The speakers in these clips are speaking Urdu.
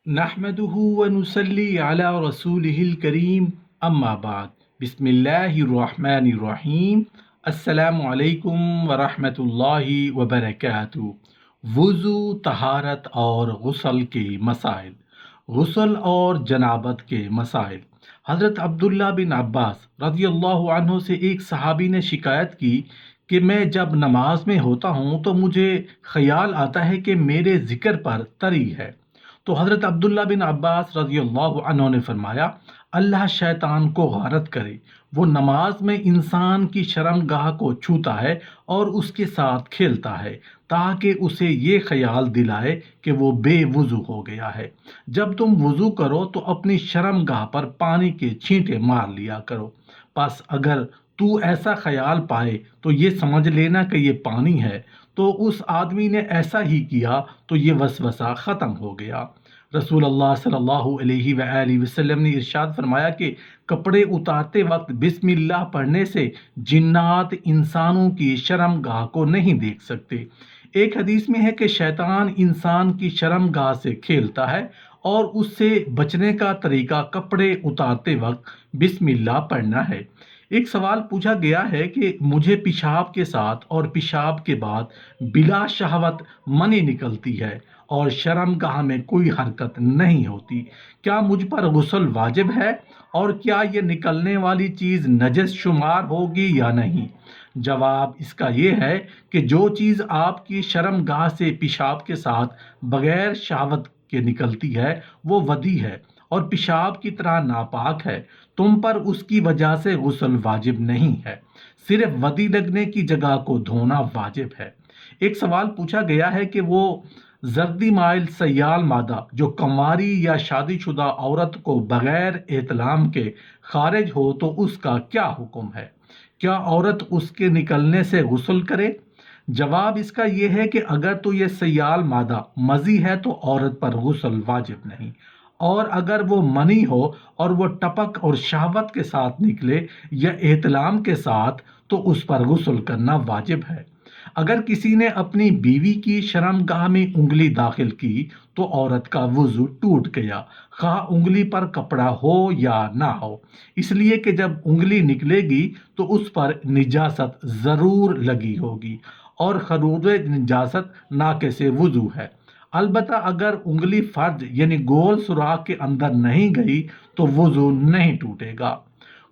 نحمده ونصلي على رسوله الكريم اما بعد بسم اللہ الرحمن الرحیم السلام علیکم ورحمۃ اللہ وبرکاتہ۔ وضو، طہارت اور غسل کے مسائل۔ غسل اور جنابت کے مسائل۔ حضرت عبداللہ بن عباس رضی اللہ عنہ سے ایک صحابی نے شکایت کی کہ میں جب نماز میں ہوتا ہوں تو مجھے خیال آتا ہے کہ میرے ذکر پر تری ہے۔ تو حضرت عبداللہ بن عباس رضی اللہ عنہ نے فرمایا، اللہ شیطان کو غارت کرے، وہ نماز میں انسان کی شرمگاہ کو چھوتا ہے اور اس کے ساتھ کھیلتا ہے تاکہ اسے یہ خیال دلائے کہ وہ بے وضو ہو گیا ہے۔ جب تم وضو کرو تو اپنی شرمگاہ پر پانی کے چھینٹے مار لیا کرو، پس اگر تو ایسا خیال پائے تو یہ سمجھ لینا کہ یہ پانی ہے۔ تو اس آدمی نے ایسا ہی کیا تو یہ وسوسہ ختم ہو گیا۔ رسول اللہ صلی اللہ علیہ وآلہ وسلم نے ارشاد فرمایا کہ کپڑے اتارتے وقت بسم اللہ پڑھنے سے جنات انسانوں کی شرمگاہ کو نہیں دیکھ سکتے۔ ایک حدیث میں ہے کہ شیطان انسان کی شرمگاہ سے کھیلتا ہے اور اس سے بچنے کا طریقہ کپڑے اتارتے وقت بسم اللہ پڑھنا ہے۔ ایک سوال پوچھا گیا ہے کہ مجھے پیشاب کے ساتھ اور پیشاب کے بعد بلا شہوت منی نکلتی ہے اور شرمگاہ میں کوئی حرکت نہیں ہوتی، کیا مجھ پر غسل واجب ہے اور کیا یہ نکلنے والی چیز نجس شمار ہوگی یا نہیں؟ جواب اس کا یہ ہے کہ جو چیز آپ کی شرمگاہ سے پیشاب کے ساتھ بغیر شہوت کے نکلتی ہے وہ ودی ہے اور پیشاب کی طرح ناپاک ہے، تم پر اس کی وجہ سے غسل واجب نہیں ہے، صرف ودی لگنے کی جگہ کو دھونا واجب ہے۔ ایک سوال پوچھا گیا ہے کہ وہ زردی مائل سیال مادہ جو کنواری یا شادی شدہ عورت کو بغیر احتلام کے خارج ہو تو اس کا کیا حکم ہے؟ کیا عورت اس کے نکلنے سے غسل کرے؟ جواب اس کا یہ ہے کہ اگر تو یہ سیال مادہ مزی ہے تو عورت پر غسل واجب نہیں، اور اگر وہ منی ہو اور وہ ٹپک اور شہوت کے ساتھ نکلے یا احتلام کے ساتھ تو اس پر غسل کرنا واجب ہے۔ اگر کسی نے اپنی بیوی کی شرمگاہ میں انگلی داخل کی تو عورت کا وضو ٹوٹ گیا، خواہ انگلی پر کپڑا ہو یا نہ ہو، اس لیے کہ جب انگلی نکلے گی تو اس پر نجاست ضرور لگی ہوگی اور خروج نجاست ناقص وضو ہے۔ البتہ اگر انگلی فرج یعنی گول سوراخ کے اندر نہیں گئی تو وضو نہیں ٹوٹے گا۔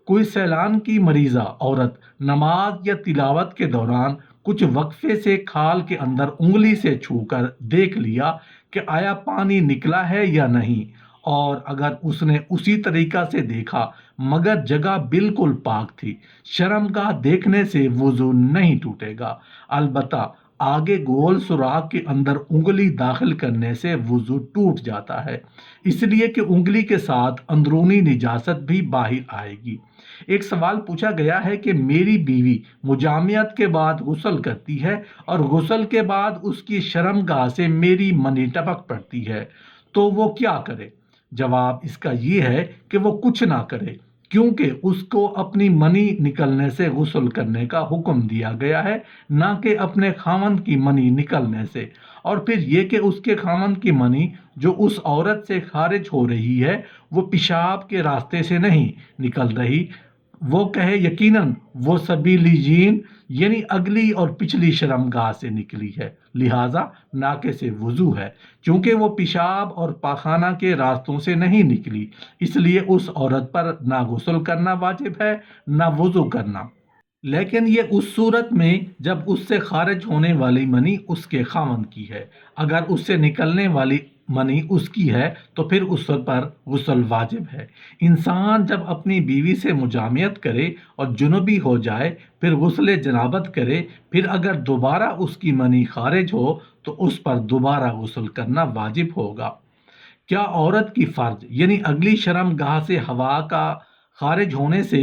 کوئی سیلان کی مریضہ عورت نماز یا تلاوت کے دوران کچھ وقفے سے کھال کے اندر انگلی سے چھو کر دیکھ لیا کہ آیا پانی نکلا ہے یا نہیں، اور اگر اس نے اسی طریقہ سے دیکھا مگر جگہ بالکل پاک تھی، شرمگاہ دیکھنے سے وضو نہیں ٹوٹے گا۔ البتہ آگے گول سوراخ کے اندر انگلی داخل کرنے سے وضو ٹوٹ جاتا ہے، اس لیے کہ انگلی کے ساتھ اندرونی نجاست بھی باہر آئے گی۔ ایک سوال پوچھا گیا ہے کہ میری بیوی مجامعت کے بعد غسل کرتی ہے اور غسل کے بعد اس کی شرمگاہ سے میری منی ٹپک پڑتی ہے تو وہ کیا کرے؟ جواب اس کا یہ ہے کہ وہ کچھ نہ کرے، کیونکہ اس کو اپنی منی نکلنے سے غسل کرنے کا حکم دیا گیا ہے، نہ کہ اپنے خاوند کی منی نکلنے سے۔ اور پھر یہ کہ اس کے خاوند کی منی جو اس عورت سے خارج ہو رہی ہے وہ پیشاب کے راستے سے نہیں نکل رہی، وہ کہے یقیناً وہ سبیلی جین یعنی اگلی اور پچھلی شرمگاہ سے نکلی ہے، لہٰذا ناقص وضو ہے، چونکہ وہ پیشاب اور پاخانہ کے راستوں سے نہیں نکلی، اس لیے اس عورت پر نہ غسل کرنا واجب ہے نہ وضو کرنا۔ لیکن یہ اس صورت میں جب اس سے خارج ہونے والی منی اس کے خاوند کی ہے، اگر اس سے نکلنے والی منی اس کی ہے تو پھر اس پر غسل واجب ہے۔ انسان جب اپنی بیوی سے مجامعت کرے اور جنبی ہو جائے پھر غسل جنابت کرے، پھر اگر دوبارہ اس کی منی خارج ہو تو اس پر دوبارہ غسل کرنا واجب ہوگا۔ کیا عورت کی فرج یعنی اگلی شرمگاہ سے ہوا کا خارج ہونے سے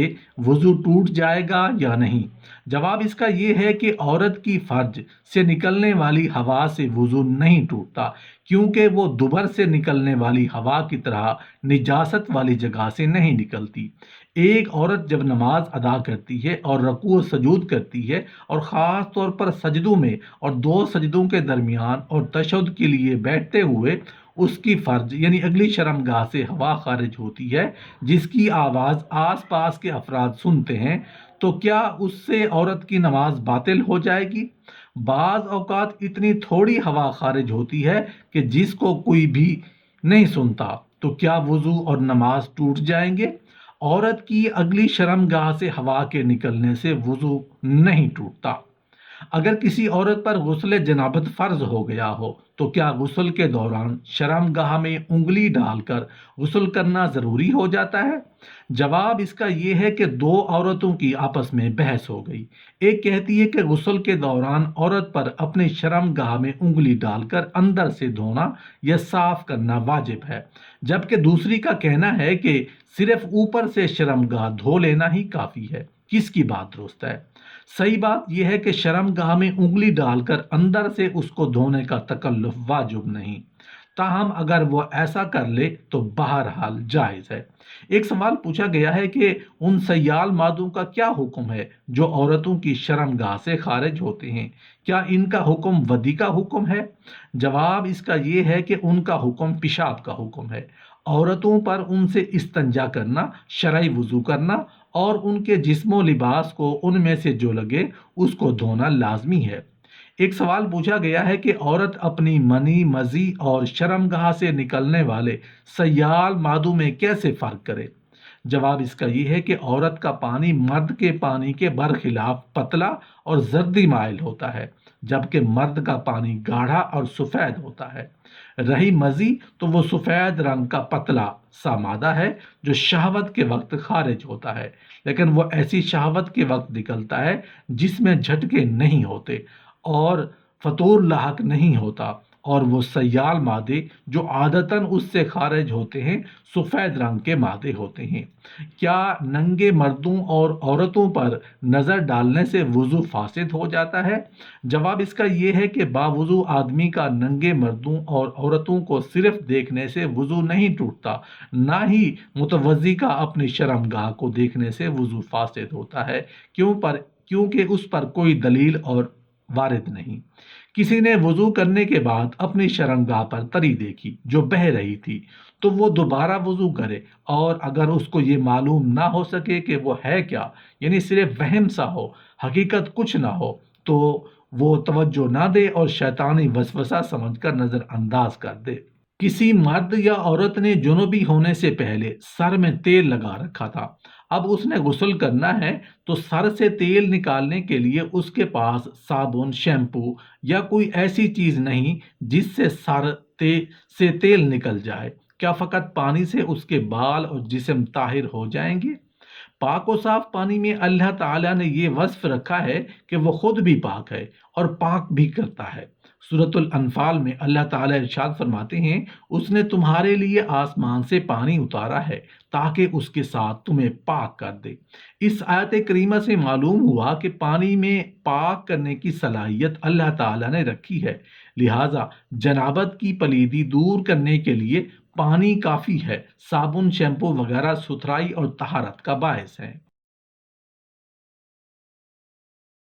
وضو ٹوٹ جائے گا یا نہیں؟ جواب اس کا یہ ہے کہ عورت کی فرج سے نکلنے والی ہوا سے وضو نہیں ٹوٹتا، کیونکہ وہ دبر سے نکلنے والی ہوا کی طرح نجاست والی جگہ سے نہیں نکلتی۔ ایک عورت جب نماز ادا کرتی ہے اور رکوع و سجود کرتی ہے اور خاص طور پر سجدوں میں اور دو سجدوں کے درمیان اور تشہد کے لیے بیٹھتے ہوئے اس کی فرج یعنی اگلی شرمگاہ سے ہوا خارج ہوتی ہے جس کی آواز آس پاس کے افراد سنتے ہیں، تو کیا اس سے عورت کی نماز باطل ہو جائے گی؟ بعض اوقات اتنی تھوڑی ہوا خارج ہوتی ہے کہ جس کو کوئی بھی نہیں سنتا، تو کیا وضو اور نماز ٹوٹ جائیں گے؟ عورت کی اگلی شرمگاہ سے ہوا کے نکلنے سے وضو نہیں ٹوٹتا۔ اگر کسی عورت پر غسل جنابت فرض ہو گیا ہو تو کیا غسل کے دوران شرمگاہ میں انگلی ڈال کر غسل کرنا ضروری ہو جاتا ہے؟ جواب اس کا یہ ہے کہ دو عورتوں کی آپس میں بحث ہو گئی۔ ایک کہتی ہے کہ غسل کے دوران عورت پر اپنی شرمگاہ میں انگلی ڈال کر اندر سے دھونا یا صاف کرنا واجب ہے، جبکہ دوسری کا کہنا ہے کہ صرف اوپر سے شرمگاہ دھو لینا ہی کافی ہے۔ کس کی بات درست ہے؟ صحیح بات یہ ہے کہ شرمگاہ میں انگلی ڈال کر اندر سے اس کو دھونے کا تکلف واجب نہیں، تاہم اگر وہ ایسا کر لے تو بہرحال جائز ہے۔ ایک سوال پوچھا گیا ہے کہ ان سیال مادوں کا کیا حکم ہے جو عورتوں کی شرمگاہ سے خارج ہوتے ہیں؟ کیا ان کا حکم ودی کا حکم ہے؟ جواب اس کا یہ ہے کہ ان کا حکم پیشاب کا حکم ہے۔ عورتوں پر ان سے استنجا کرنا، شرعی وضو کرنا اور ان کے جسم و لباس کو ان میں سے جو لگے اس کو دھونا لازمی ہے۔ ایک سوال پوچھا گیا ہے کہ عورت اپنی منی، مزی اور شرمگاہ سے نکلنے والے سیال مادوں میں کیسے فرق کرے؟ جواب اس کا یہ ہے کہ عورت کا پانی مرد کے پانی کے برخلاف پتلا اور زردی مائل ہوتا ہے، جبکہ مرد کا پانی گاڑھا اور سفید ہوتا ہے۔ رہی مزی تو وہ سفید رنگ کا پتلا سا مادہ ہے جو شہوت کے وقت خارج ہوتا ہے، لیکن وہ ایسی شہوت کے وقت نکلتا ہے جس میں جھٹکے نہیں ہوتے اور فطور لاحق نہیں ہوتا، اور وہ سیال مادے جو عادتاً اس سے خارج ہوتے ہیں سفید رنگ کے مادے ہوتے ہیں۔ کیا ننگے مردوں اور عورتوں پر نظر ڈالنے سے وضو فاسد ہو جاتا ہے؟ جواب اس کا یہ ہے کہ باوضو آدمی کا ننگے مردوں اور عورتوں کو صرف دیکھنے سے وضو نہیں ٹوٹتا، نہ ہی متوضی کا اپنی شرمگاہ کو دیکھنے سے وضو فاسد ہوتا ہے، کیونکہ اس پر کوئی دلیل اور وارد نہیں۔ کسی نے وضو کرنے کے بعد اپنی شرمگاہ پر تری دیکھی جو بہہ رہی تھی تو وہ دوبارہ وضو کرے، اور اگر اس کو یہ معلوم نہ ہو سکے کہ وہ ہے کیا، یعنی صرف وہم سا ہو، حقیقت کچھ نہ ہو، تو وہ توجہ نہ دے اور شیطانی وسوسہ سمجھ کر نظر انداز کر دے۔ کسی مرد یا عورت نے جنوبی ہونے سے پہلے سر میں تیل لگا رکھا تھا، اب اس نے غسل کرنا ہے تو سر سے تیل نکالنے کے لیے اس کے پاس صابن، شیمپو یا کوئی ایسی چیز نہیں جس سے سر سے تیل نکل جائے۔ کیا فقط پانی سے اس کے بال اور جسم طاہر ہو جائیں گے؟ پاک و صاف پانی میں اللہ تعالیٰ نے یہ وصف رکھا ہے کہ وہ خود بھی پاک ہے اور پاک بھی کرتا ہے۔ سورۃ الانفال میں اللہ تعالیٰ ارشاد فرماتے ہیں، اس نے تمہارے لیے آسمان سے پانی اتارا ہے تاکہ اس کے ساتھ تمہیں پاک کر دے۔ اس آیت کریمہ سے معلوم ہوا کہ پانی میں پاک کرنے کی صلاحیت اللہ تعالیٰ نے رکھی ہے، لہٰذا جنابت کی پلیدی دور کرنے کے لیے پانی کافی ہے۔ صابن، شیمپو وغیرہ ستھرائی اور طہارت کا باعث ہے۔